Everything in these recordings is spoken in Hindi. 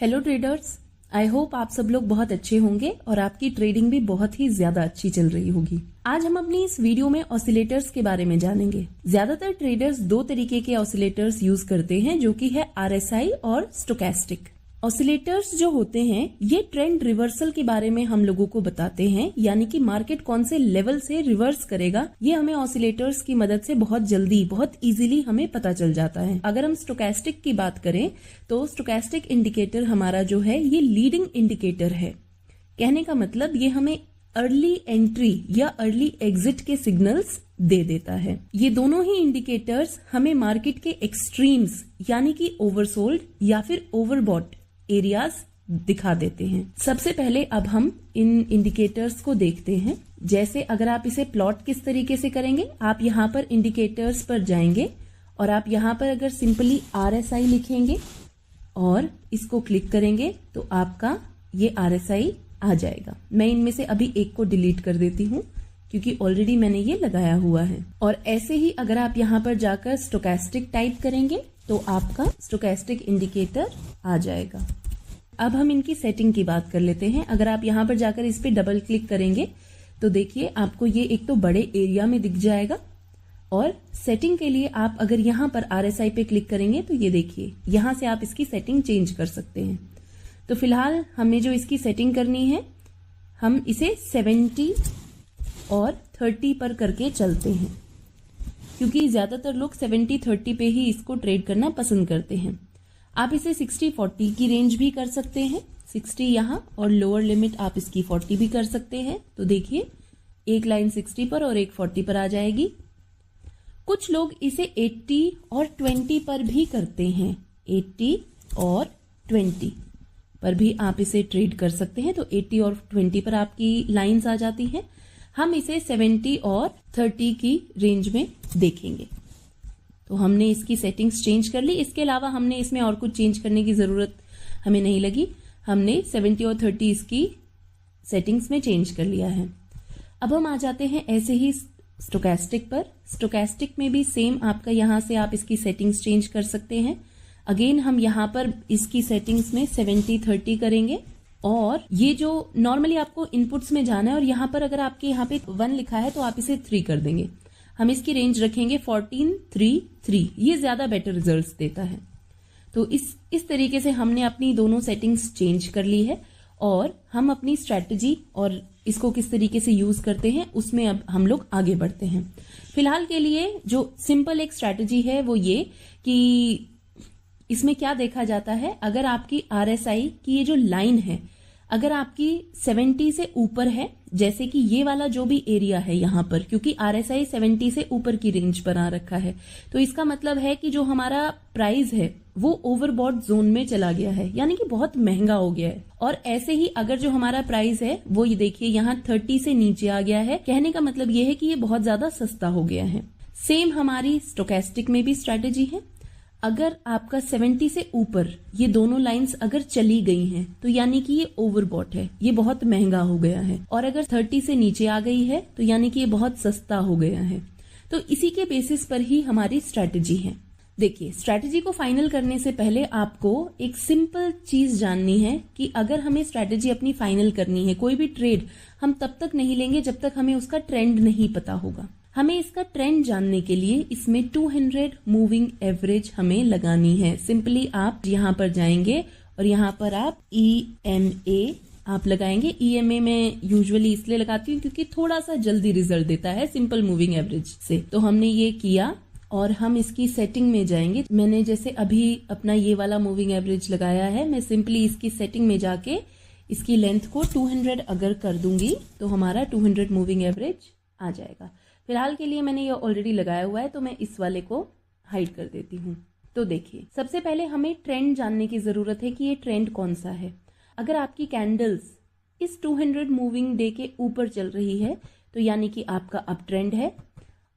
हेलो ट्रेडर्स, आई होप आप सब लोग बहुत अच्छे होंगे और आपकी ट्रेडिंग भी बहुत ही ज्यादा अच्छी चल रही होगी। आज हम अपनी इस वीडियो में ऑसिलेटर्स के बारे में जानेंगे। ज्यादातर ट्रेडर्स दो तरीके के ऑसिलेटर्स यूज करते हैं, जो कि है RSI और स्टोकेस्टिक। ऑसिलेटर्स जो होते हैं ये ट्रेंड रिवर्सल के बारे में हम लोगों को बताते हैं, यानी कि मार्केट कौन से लेवल से रिवर्स करेगा ये हमें ऑसिलेटर्स की मदद से बहुत जल्दी बहुत इजीली हमें पता चल जाता है। अगर हम स्टोकेस्टिक की बात करें तो स्टोकेस्टिक इंडिकेटर हमारा जो है ये लीडिंग इंडिकेटर है। कहने का मतलब ये हमें अर्ली एंट्री या अर्ली एग्जिट के सिग्नल्स दे देता है। ये दोनों ही इंडिकेटर्स हमें मार्केट के एक्सट्रीम्स यानी कि ओवरसोल्ड या फिर ओवरबॉट एरियाज दिखा देते हैं। सबसे पहले अब हम इन इंडिकेटर्स को देखते हैं। जैसे अगर आप इसे प्लॉट किस तरीके से करेंगे, आप यहाँ पर इंडिकेटर्स पर जाएंगे और आप यहाँ पर अगर सिंपली RSI लिखेंगे और इसको क्लिक करेंगे तो आपका ये RSI आ जाएगा। मैं इनमें से अभी एक को डिलीट कर देती हूँ क्योंकि ऑलरेडी मैंने ये लगाया हुआ है। और ऐसे ही अगर आप यहाँ पर जाकर स्टोकेस्टिक टाइप करेंगे तो आपका स्टोकेस्टिक इंडिकेटर आ जाएगा। अब हम इनकी सेटिंग की बात कर लेते हैं। अगर आप यहाँ पर जाकर इस पे डबल क्लिक करेंगे तो देखिए आपको ये एक तो बड़े एरिया में दिख जाएगा, और सेटिंग के लिए आप अगर यहाँ पर RSI पे क्लिक करेंगे तो ये देखिए यहाँ से आप इसकी सेटिंग चेंज कर सकते हैं। तो फिलहाल हमें जो इसकी सेटिंग करनी है, हम इसे 70 और 30 पर करके चलते हैं, क्योंकि ज्यादातर लोग 70-30 पे ही इसको ट्रेड करना पसंद करते हैं। आप इसे 60-40 की रेंज भी कर सकते हैं, 60 यहाँ और लोअर लिमिट आप इसकी 40 भी कर सकते हैं। तो देखिए एक लाइन 60 पर और एक 40 पर आ जाएगी। कुछ लोग इसे 80 और 20 पर भी करते हैं, 80 और 20 पर भी आप इसे ट्रेड कर सकते हैं। तो 80 और 20 पर आपकी लाइंस आ जाती हैं। हम इसे 70 और 30 की रेंज में देखेंगे। तो हमने इसकी सेटिंग्स चेंज कर ली। इसके अलावा हमने इसमें और कुछ चेंज करने की जरूरत हमें नहीं लगी। हमने 70 और 30 इसकी सेटिंग्स में चेंज कर लिया है। अब हम आ जाते हैं ऐसे ही स्टोकेस्टिक पर। स्टोकेस्टिक में भी सेम आपका यहाँ से आप इसकी सेटिंग्स चेंज कर सकते हैं। अगेन हम यहाँ पर इसकी सेटिंग्स में 70-30 करेंगे, और ये जो नॉर्मली आपको इनपुट्स में जाना है, और यहाँ पर अगर आपके यहाँ पे 1 लिखा है तो आप इसे 3 कर देंगे। हम इसकी रेंज रखेंगे 14-3-3, ये ज्यादा बेटर रिजल्ट्स देता है। तो इस तरीके से हमने अपनी दोनों सेटिंग्स चेंज कर ली है, और हम अपनी स्ट्रैटेजी और इसको किस तरीके से यूज करते हैं उसमें अब हम लोग आगे बढ़ते हैं। फिलहाल के लिए जो सिंपल एक स्ट्रैटेजी है वो ये कि इसमें क्या देखा जाता है, अगर आपकी RSI की ये जो लाइन है अगर आपकी 70 से ऊपर है, जैसे कि ये वाला जो भी एरिया है यहाँ पर, क्योंकि RSI 70 से ऊपर की रेंज पर आ रखा है, तो इसका मतलब है कि जो हमारा प्राइस है वो ओवरबॉट जोन में चला गया है, यानी कि बहुत महंगा हो गया है। और ऐसे ही अगर जो हमारा प्राइस है वो ये देखिए यहाँ 30 से नीचे आ गया है, कहने का मतलब ये है कि ये बहुत ज्यादा सस्ता हो गया है। सेम हमारी स्टोकेस्टिक में भी स्ट्रैटेजी है। अगर आपका 70 से ऊपर ये दोनों लाइंस अगर चली गई हैं तो यानी कि ये ओवरबॉट है, ये बहुत महंगा हो गया है। और अगर 30 से नीचे आ गई है तो यानी कि ये बहुत सस्ता हो गया है। तो इसी के बेसिस पर ही हमारी स्ट्रैटेजी है। देखिए, स्ट्रैटेजी को फाइनल करने से पहले आपको एक सिंपल चीज जाननी है कि अगर हमें स्ट्रैटेजी अपनी फाइनल करनी है, कोई भी ट्रेड हम तब तक नहीं लेंगे जब तक हमें उसका ट्रेंड नहीं पता होगा। हमें इसका ट्रेंड जानने के लिए इसमें 200 मूविंग एवरेज हमें लगानी है। सिंपली आप यहाँ पर जाएंगे और यहाँ पर आप EMA आप लगाएंगे। EMA में यूजुअली इसलिए लगाती हूँ क्योंकि थोड़ा सा जल्दी रिजल्ट देता है सिंपल मूविंग एवरेज से। तो हमने ये किया और हम इसकी सेटिंग में जाएंगे। मैंने जैसे अभी अपना ये वाला मूविंग एवरेज लगाया है, मैं सिंपली इसकी सेटिंग में जाके इसकी लेंथ को 200 अगर कर दूंगी तो हमारा 200 मूविंग एवरेज आ जाएगा। फिलहाल के लिए मैंने ये ऑलरेडी लगाया हुआ है तो मैं इस वाले को हाइड कर देती हूँ। तो देखिए, सबसे पहले हमें ट्रेंड जानने की जरूरत है कि ये ट्रेंड कौन सा है। अगर आपकी कैंडल्स इस 200 मूविंग डे के ऊपर चल रही है तो यानी कि आपका अप ट्रेंड है,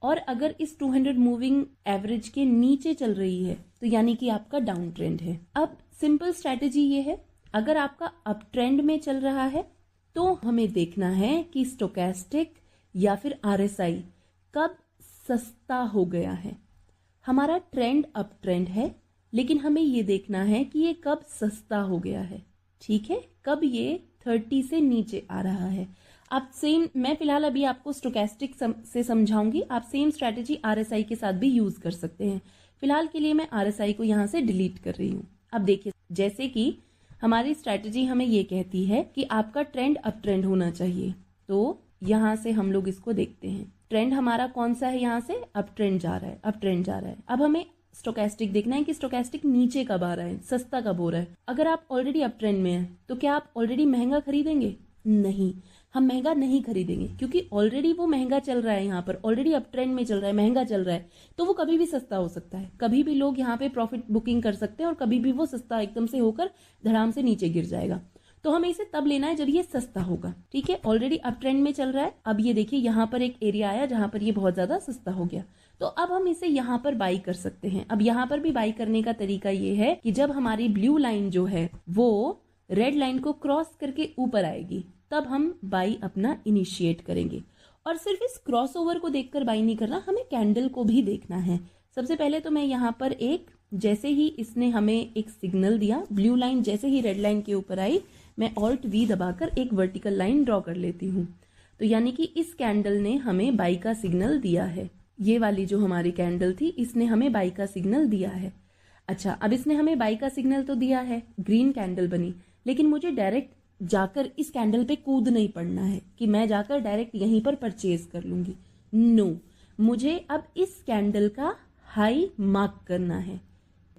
और अगर इस 200 मूविंग एवरेज के नीचे चल रही है तो यानी कि आपका डाउन ट्रेंड है। अब सिंपल स्ट्रैटेजी ये है, अगर आपका अप ट्रेंड में चल रहा है तो हमें देखना है कि स्टोकेस्टिक या फिर RSI कब सस्ता हो गया है। हमारा ट्रेंड अप ट्रेंड है लेकिन हमें ये देखना है कि ये कब सस्ता हो गया है, ठीक है, कब ये 30 से नीचे आ रहा है। आप सेम, मैं फिलहाल अभी आपको स्टोकेस्टिक से समझाऊंगी, आप सेम स्ट्रैटेजी आरएसआई के साथ भी यूज कर सकते हैं। फिलहाल के लिए मैं आरएसआई को यहाँ से डिलीट कर रही हूँ। अब देखिए, जैसे कि हमारी स्ट्रैटेजी हमें ये कहती है कि आपका ट्रेंड अप ट्रेंड होना चाहिए, तो यहाँ से हम लोग इसको देखते हैं। ट्रेंड हमारा कौन सा है, यहाँ से अप ट्रेंड जा रहा है, अप ट्रेंड जा रहा है। अब हमें स्टोकेस्टिक देखना है कि स्टोकेस्टिक नीचे कब आ रहा है, सस्ता कब हो रहा है। अगर आप ऑलरेडी अप ट्रेंड में हैं तो क्या आप ऑलरेडी महंगा खरीदेंगे? नहीं, हम महंगा नहीं खरीदेंगे, क्योंकि ऑलरेडी वो महंगा चल रहा है, यहाँ पर ऑलरेडी अप ट्रेंड में चल रहा है, महंगा चल रहा है, तो वो कभी भी सस्ता हो सकता है। कभी भी लोग यहाँ पे प्रॉफिट बुकिंग कर सकते हैं और कभी भी वो सस्ता एकदम से होकर धड़ाम से नीचे गिर जाएगा। तो हमें इसे तब लेना है जब ये सस्ता होगा, ठीक है। ऑलरेडी अप ट्रेंड में चल रहा है। अब ये देखिए, यहाँ पर एक एरिया आया जहां पर ये बहुत ज्यादा सस्ता हो गया, तो अब हम इसे यहाँ पर बाई कर सकते हैं। अब यहाँ पर भी बाई करने का तरीका ये है कि जब हमारी ब्लू लाइन जो है वो रेड लाइन को क्रॉस करके ऊपर आएगी, तब हम बाई अपना इनिशिएट करेंगे। और सिर्फ इस क्रॉसओवर को देखकर बाई नहीं करना, हमें कैंडल को भी देखना है। सबसे पहले तो मैं यहाँ पर जैसे ही इसने हमें एक सिग्नल दिया, ब्लू लाइन जैसे ही रेड लाइन के ऊपर आई, मैं ऑल्ट वी दबाकर एक वर्टिकल लाइन ड्रॉ कर लेती हूँ। तो यानी कि इस कैंडल ने हमें बाई का सिग्नल दिया है। ये वाली जो हमारी कैंडल थी, इसने हमें बाई का सिग्नल दिया है। अच्छा, अब इसने हमें बाई का सिग्नल तो दिया है, ग्रीन कैंडल बनी, लेकिन मुझे डायरेक्ट जाकर इस कैंडल पे कूद नहीं पड़ना है कि मैं जाकर डायरेक्ट यहीं पर परचेज कर लूंगी। नो, मुझे अब इस कैंडल का हाई मार्क करना है।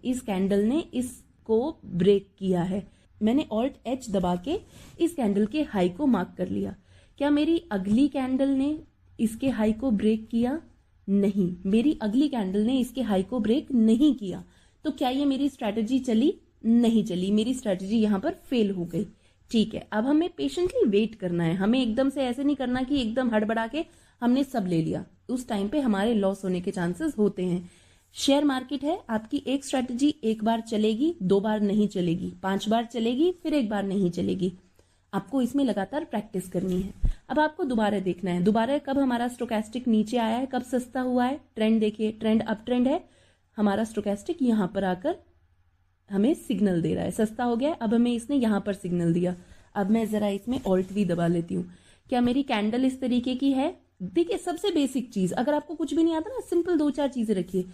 इस कैंडल ने इसको ब्रेक किया है, मैंने ऑल्ट एच दबा के इस कैंडल के हाई को मार्क कर लिया। क्या मेरी अगली कैंडल ने इसके हाई को ब्रेक किया? नहीं, मेरी अगली कैंडल ने इसके हाई को ब्रेक नहीं किया। तो क्या ये मेरी स्ट्रैटेजी चली? नहीं चली, मेरी स्ट्रैटेजी यहाँ पर फेल हो गई। ठीक है, अब हमें पेशेंटली वेट करना है। हमें एकदम से ऐसे नहीं करना कि एकदम हड़बड़ा के हमने सब ले लिया, उस टाइम पे हमारे लॉस होने के चांसेस होते हैं। शेयर मार्केट है, आपकी एक स्ट्रैटेजी एक बार चलेगी, 2 बार नहीं चलेगी, 5 बार चलेगी, फिर 1 बार नहीं चलेगी। आपको इसमें लगातार प्रैक्टिस करनी है। अब आपको दोबारा देखना है, दोबारा कब हमारा स्टोकेस्टिक नीचे आया है, कब सस्ता हुआ है। ट्रेंड देखिए, ट्रेंड अप ट्रेंड है, हमारा स्टोकेस्टिक यहाँ पर आकर हमें सिग्नल दे रहा है, सस्ता हो गया है। अब हमें इसने यहाँ पर सिग्नल दिया। अब मैं जरा इसमें ऑल्ट वी दबा लेती हूँ। क्या मेरी कैंडल इस तरीके की है? देखिए, सबसे बेसिक चीज, अगर आपको कुछ भी नहीं आता ना, सिंपल 2-4 चीजें रखिए।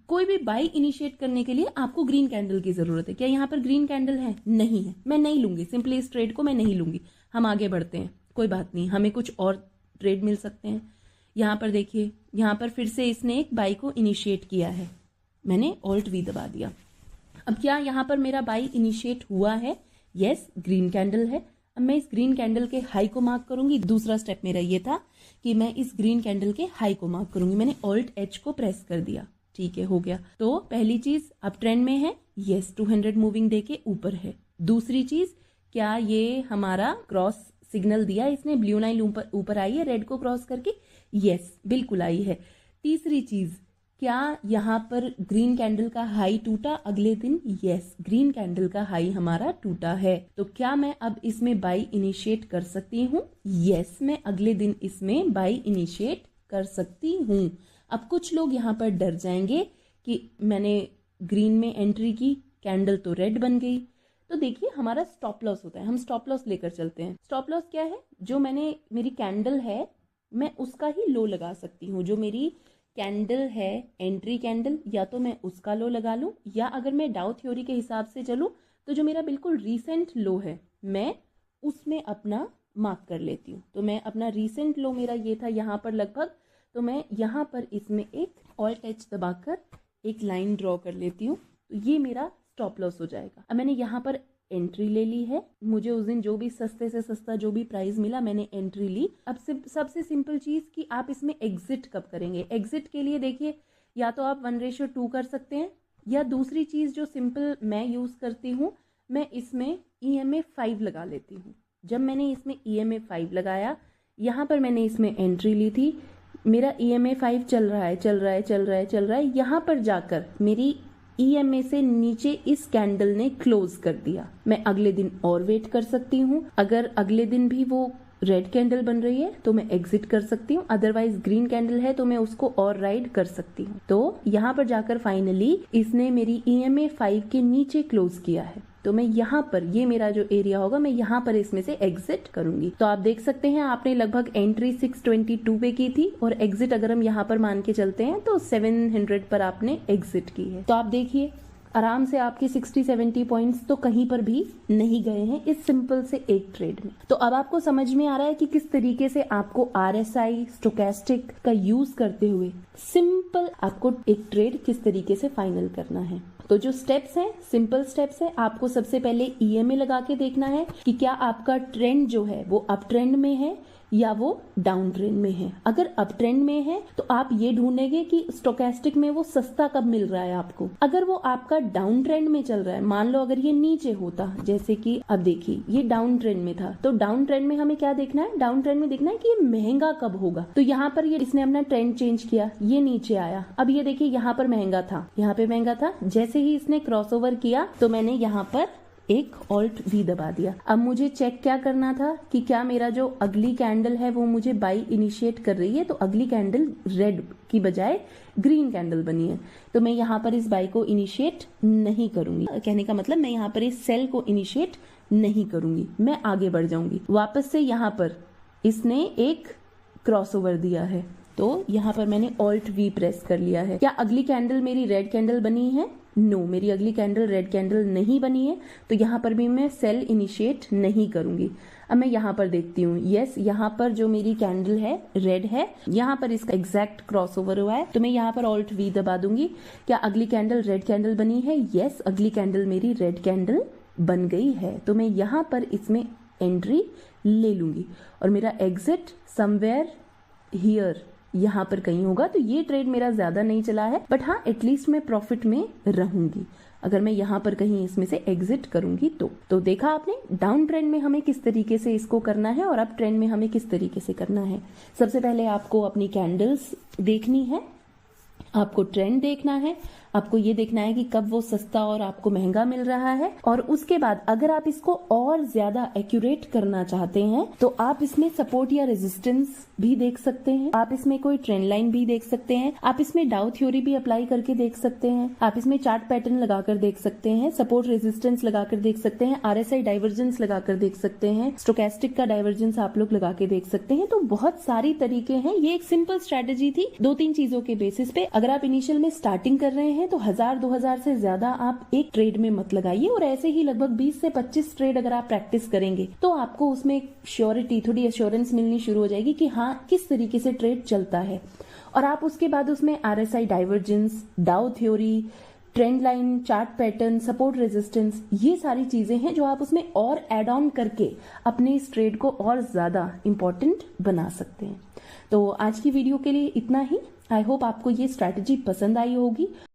कोई भी बाई इनिशिएट करने के लिए आपको ग्रीन कैंडल की जरूरत है। क्या यहाँ पर ग्रीन कैंडल है? नहीं है, मैं नहीं लूंगी, सिंपली इस ट्रेड को मैं नहीं लूंगी। हम आगे बढ़ते हैं, कोई बात नहीं, हमें कुछ और ट्रेड मिल सकते हैं। यहाँ पर देखिए, यहाँ पर फिर से इसने एक बाई को इनिशिएट किया है, मैंने ऑल्ट वी दबा दिया। अब क्या यहाँ पर मेरा बाई इनिशिएट हुआ है? यस, ग्रीन कैंडल है। अब मैं इस ग्रीन कैंडल के हाई को मार्क करूंगी। दूसरा स्टेप मेरा ये था कि मैं इस ग्रीन कैंडल के हाई को मार्क करूंगी। मैंने ऑल्ट एच को प्रेस कर दिया, ठीक है, हो गया। तो पहली चीज, अप ट्रेंड में है, यस, 200 मूविंग डे के ऊपर है। दूसरी चीज, क्या ये हमारा क्रॉस सिग्नल दिया इसने, ब्लू लाइन ऊपर आई है रेड को क्रॉस करके? यस, बिल्कुल आई है। तीसरी चीज, क्या यहाँ पर ग्रीन कैंडल का हाई टूटा अगले दिन? यस, ग्रीन कैंडल का हाई हमारा टूटा है। तो क्या मैं अब इसमें बाई इनिशिएट कर सकती हूँ? यस, मैं अगले दिन इसमें बाई इनिशिएट कर सकती हूँ। अब कुछ लोग यहाँ पर डर जाएंगे कि मैंने ग्रीन में एंट्री की, कैंडल तो रेड बन गई। तो देखिए, हमारा स्टॉप लॉस होता है, हम स्टॉप लॉस लेकर चलते हैं। स्टॉप लॉस क्या है? जो मेरी कैंडल है, मैं उसका ही लो लगा सकती हूँ। जो मेरी कैंडल है एंट्री कैंडल, या तो मैं उसका लो लगा लूं, या अगर मैं डाउ थ्योरी के हिसाब से चलूं तो जो मेरा बिल्कुल रीसेंट लो है, मैं उसमें अपना मार्क कर लेती हूँ। तो मैं अपना रीसेंट लो, मेरा ये था यहाँ पर लगभग, तो मैं यहाँ पर इसमें एक ऑल्ट एच दबाकर एक लाइन ड्रॉ कर लेती हूँ। तो ये मेरा स्टॉप लॉस हो जाएगा। अब मैंने यहाँ पर एंट्री ले ली है, मुझे उस दिन जो भी सस्ते से सस्ता जो भी प्राइस मिला मैंने एंट्री ली। अब सबसे सिंपल चीज कि आप इसमें एग्जिट कब करेंगे। एग्जिट के लिए देखिए, या तो आप 1:2 कर सकते हैं, या दूसरी चीज जो सिंपल मैं यूज करती हूँ, मैं इसमें EMA 5 लगा लेती हूँ। जब मैंने इसमें EMA 5 लगाया, यहाँ पर मैंने इसमें एंट्री ली थी, मेरा EMA 5 चल रहा है, यहाँ पर जाकर मेरी EMA से नीचे इस कैंडल ने क्लोज कर दिया। मैं अगले दिन और वेट कर सकती हूँ। अगर अगले दिन भी वो रेड कैंडल बन रही है तो मैं एग्जिट कर सकती हूँ, अदरवाइज ग्रीन कैंडल है तो मैं उसको और राइड कर सकती हूँ। तो यहाँ पर जाकर फाइनली इसने मेरी EMA 5 के नीचे क्लोज किया है, तो मैं यहाँ पर, ये मेरा जो एरिया होगा, मैं यहाँ पर इसमें से एग्जिट करूंगी। तो आप देख सकते हैं आपने लगभग एंट्री 622 पे की थी और एग्जिट अगर हम यहाँ पर मान के चलते हैं तो 700 पर आपने एग्जिट की है। तो आप देखिए आराम से आपके 60-70 पॉइंट्स तो कहीं पर भी नहीं गए हैं इस सिंपल से एक ट्रेड में। तो अब आपको समझ में आ रहा है कि किस तरीके से आपको RSI स्टोकेस्टिक का यूज करते हुए सिंपल आपको एक ट्रेड किस तरीके से फाइनल करना है। तो जो स्टेप्स हैं, सिंपल स्टेप्स है। आपको सबसे पहले EMA लगा के देखना है कि क्या आपका ट्रेंड जो है वो अप ट्रेंड में है या वो डाउन ट्रेंड में है। अगर अप ट्रेंड में है तो आप ये ढूंढेंगे कि स्टोकेस्टिक में वो सस्ता कब मिल रहा है आपको। अगर वो आपका डाउन ट्रेंड में चल रहा है, मान लो अगर ये नीचे होता, जैसे कि अब देखिए ये डाउन ट्रेंड में था, तो डाउन ट्रेंड में हमें क्या देखना है, डाउन ट्रेंड में देखना है कि ये महंगा कब होगा। तो यहाँ पर ये इसने अपना ट्रेंड चेंज किया, ये नीचे आया। अब ये देखिए यहाँ पर महंगा था, यहाँ पे महंगा था, जैसे ही इसने क्रॉसओवर किया तो मैंने यहाँ पर एक Alt V दबा दिया। अब मुझे चेक क्या करना था कि क्या मेरा जो अगली कैंडल है वो मुझे बाई इनिशिएट कर रही है। तो अगली कैंडल रेड की बजाय ग्रीन कैंडल बनी है, तो मैं यहाँ पर इस बाई को इनिशिएट नहीं करूंगी। कहने का मतलब मैं यहाँ पर इस सेल को इनिशिएट नहीं करूंगी, मैं आगे बढ़ जाऊंगी। वापस से यहाँ पर इसने एक क्रॉसओवर दिया है, तो यहाँ पर मैंने Alt V प्रेस कर लिया है। क्या अगली कैंडल मेरी रेड कैंडल बनी है? नो, मेरी अगली कैंडल रेड कैंडल नहीं बनी है, तो यहाँ पर भी मैं सेल इनिशिएट नहीं करूंगी। अब मैं यहाँ पर देखती हूँ, यस यहाँ पर जो मेरी कैंडल है रेड है, यहाँ पर इसका एग्जैक्ट क्रॉसओवर हुआ है, तो मैं यहाँ पर Alt V दबा दूंगी। क्या अगली कैंडल रेड कैंडल बनी है? यस, अगली कैंडल मेरी रेड कैंडल बन गई है, तो मैं यहाँ पर इसमें एंट्री ले लूंगी और मेरा एग्जिट समवेयर हियर यहाँ पर कहीं होगा। तो ये ट्रेड मेरा ज्यादा नहीं चला है, बट हाँ एटलीस्ट मैं प्रॉफिट में रहूंगी अगर मैं यहाँ पर कहीं इसमें से एग्जिट करूंगी। तो देखा आपने डाउन ट्रेंड में हमें किस तरीके से इसको करना है और अप ट्रेंड में हमें किस तरीके से करना है। सबसे पहले आपको अपनी कैंडल्स देखनी है, आपको ट्रेंड देखना है, आपको ये देखना है कि कब वो सस्ता और आपको महंगा मिल रहा है। और उसके बाद अगर आप इसको और ज्यादा एक्यूरेट करना चाहते हैं तो आप इसमें सपोर्ट या रेजिस्टेंस भी देख सकते हैं, आप इसमें कोई ट्रेंड लाइन भी देख सकते हैं, आप इसमें डाउ थ्योरी भी अप्लाई करके देख सकते हैं, आप इसमें चार्ट पैटर्न लगाकर देख सकते हैं, सपोर्ट रेजिस्टेंस लगाकर देख सकते हैं, RSI डाइवर्जेंस लगाकर देख सकते हैं, स्टोकेस्टिक का डाइवर्जेंस आप लोग लगा के देख सकते हैं। तो बहुत सारी तरीके हैं। ये एक सिंपल स्ट्रेटेजी थी 2-3 चीजों के बेसिस पे। अगर आप इनिशियल में स्टार्टिंग कर रहे हैं तो 1000-2000 से ज्यादा आप एक ट्रेड में मत लगाइए, और ऐसे ही लगभग 20 से 25 ट्रेड अगर आप प्रैक्टिस करेंगे तो आपको उसमें श्योरिटी, थोड़ी एश्योरेंस मिलनी शुरू हो जाएगी कि हाँ किस तरीके से ट्रेड चलता है। और आप उसके बाद उसमें RSI डाइवर्जेंस, डाउ theory, trend line, chart pattern, support resistance, ये सारी चीजें हैं जो आप उसमें और एड ऑन करके अपने इस ट्रेड को और ज्यादा इंपॉर्टेंट बना सकते हैं। तो आज की वीडियो के लिए इतना ही। आई होप आपको ये स्ट्रैटेजी पसंद आई होगी।